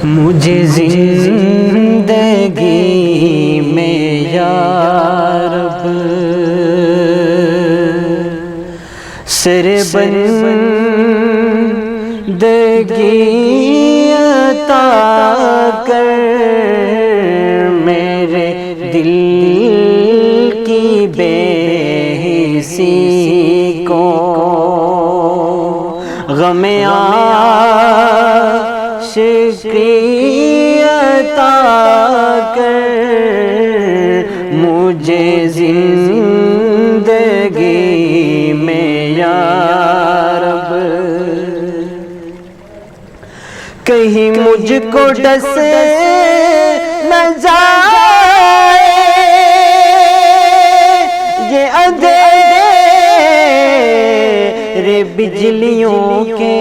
مجھے زندگی میں یا رب سر بندگی عطا کر، میرے دل کی بے حسی کو غم عاشقی عطا کر، مجھے زندگی میں یا رب کہیں مجھ کو ڈس نہ جائے یہ اندھیرے بجلیوں کے،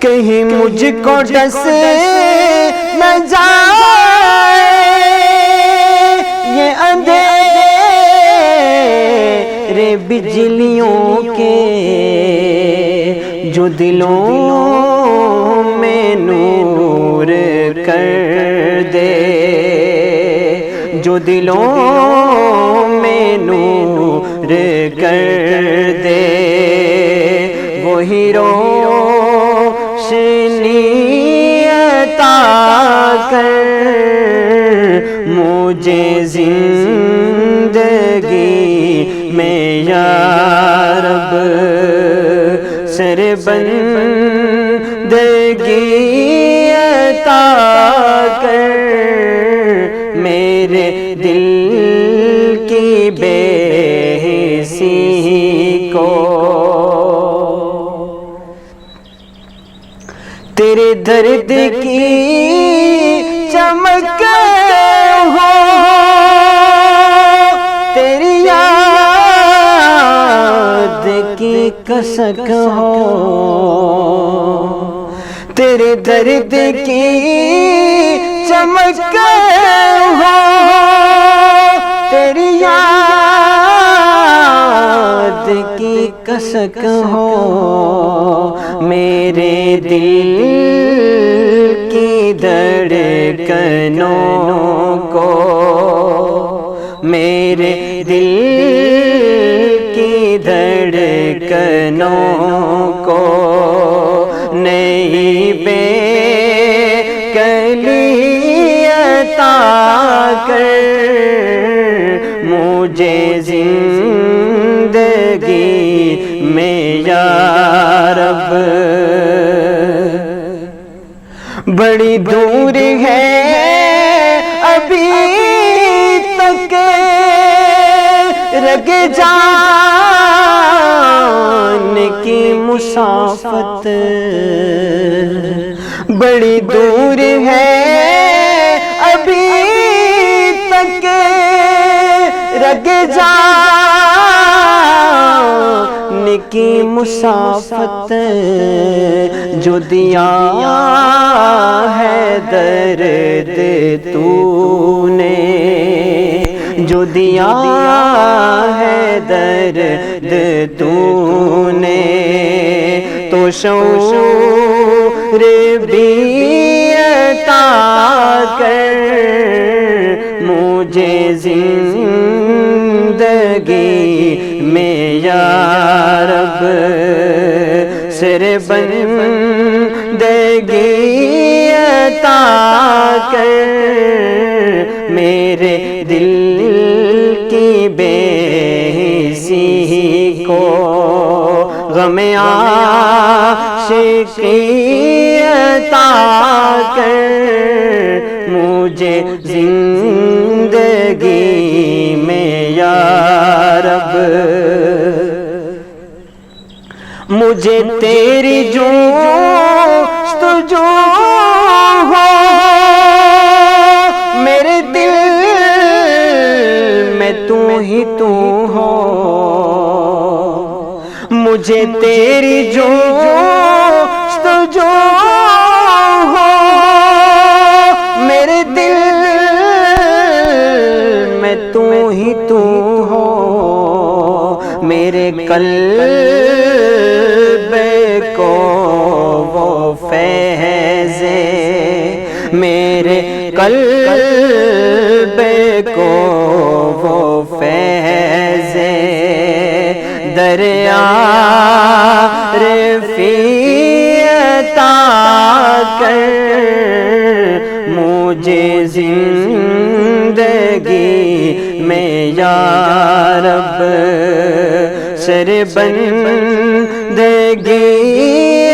کہیں مجھ کو ڈس نہ جائے یہ اندھیرے بجلیوں کے، جو دلوں میں نور کر دے، جو دلوں میں نور کر دے، وہی روشنی عطا کر، مجھے زندگی میں یا رب سر بندگی عطا کر، میرے دل کی بے حسی کو تیرے درد کی چمک ہو، تیری یاد کی کسک ہو، تیرے درد کی چمک ہو، تیری یاد کی کسک ہو، میرے دل کی دھڑکنوں کو، میرے دل کی دھڑکنوں کو نئی بے کلی عطا کر، مجھے زندگی میں یا رب بڑی دور ہے ابھی تک رگ جان کی مسافت، بڑی دور ہے ابھی تک رگ جان کی مسافت، جو دیا ہے درد تو نے، جو دیا ہے درد تو نے، تو شعور بھی عطا کر، مجھے زندگی میں یا رب سر بندگی عطا کر، میرے دل کی بے حسی کو غم عاشقی عطا کر، مجھے زندگی میں یا رب مجھے تیری جستجو ہو، میرے دل میں تو ہی تو ہو، مجھے تیری جستجو ہو، میرے دل میں تو ہی تو ہو، میرے قلب کو وہ فیض میرے قلب کو وہ فیض دریا رفی عطا کر مجھے زندگی میں یا رب سربندگی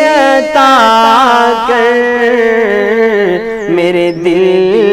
عطا کر میرے دل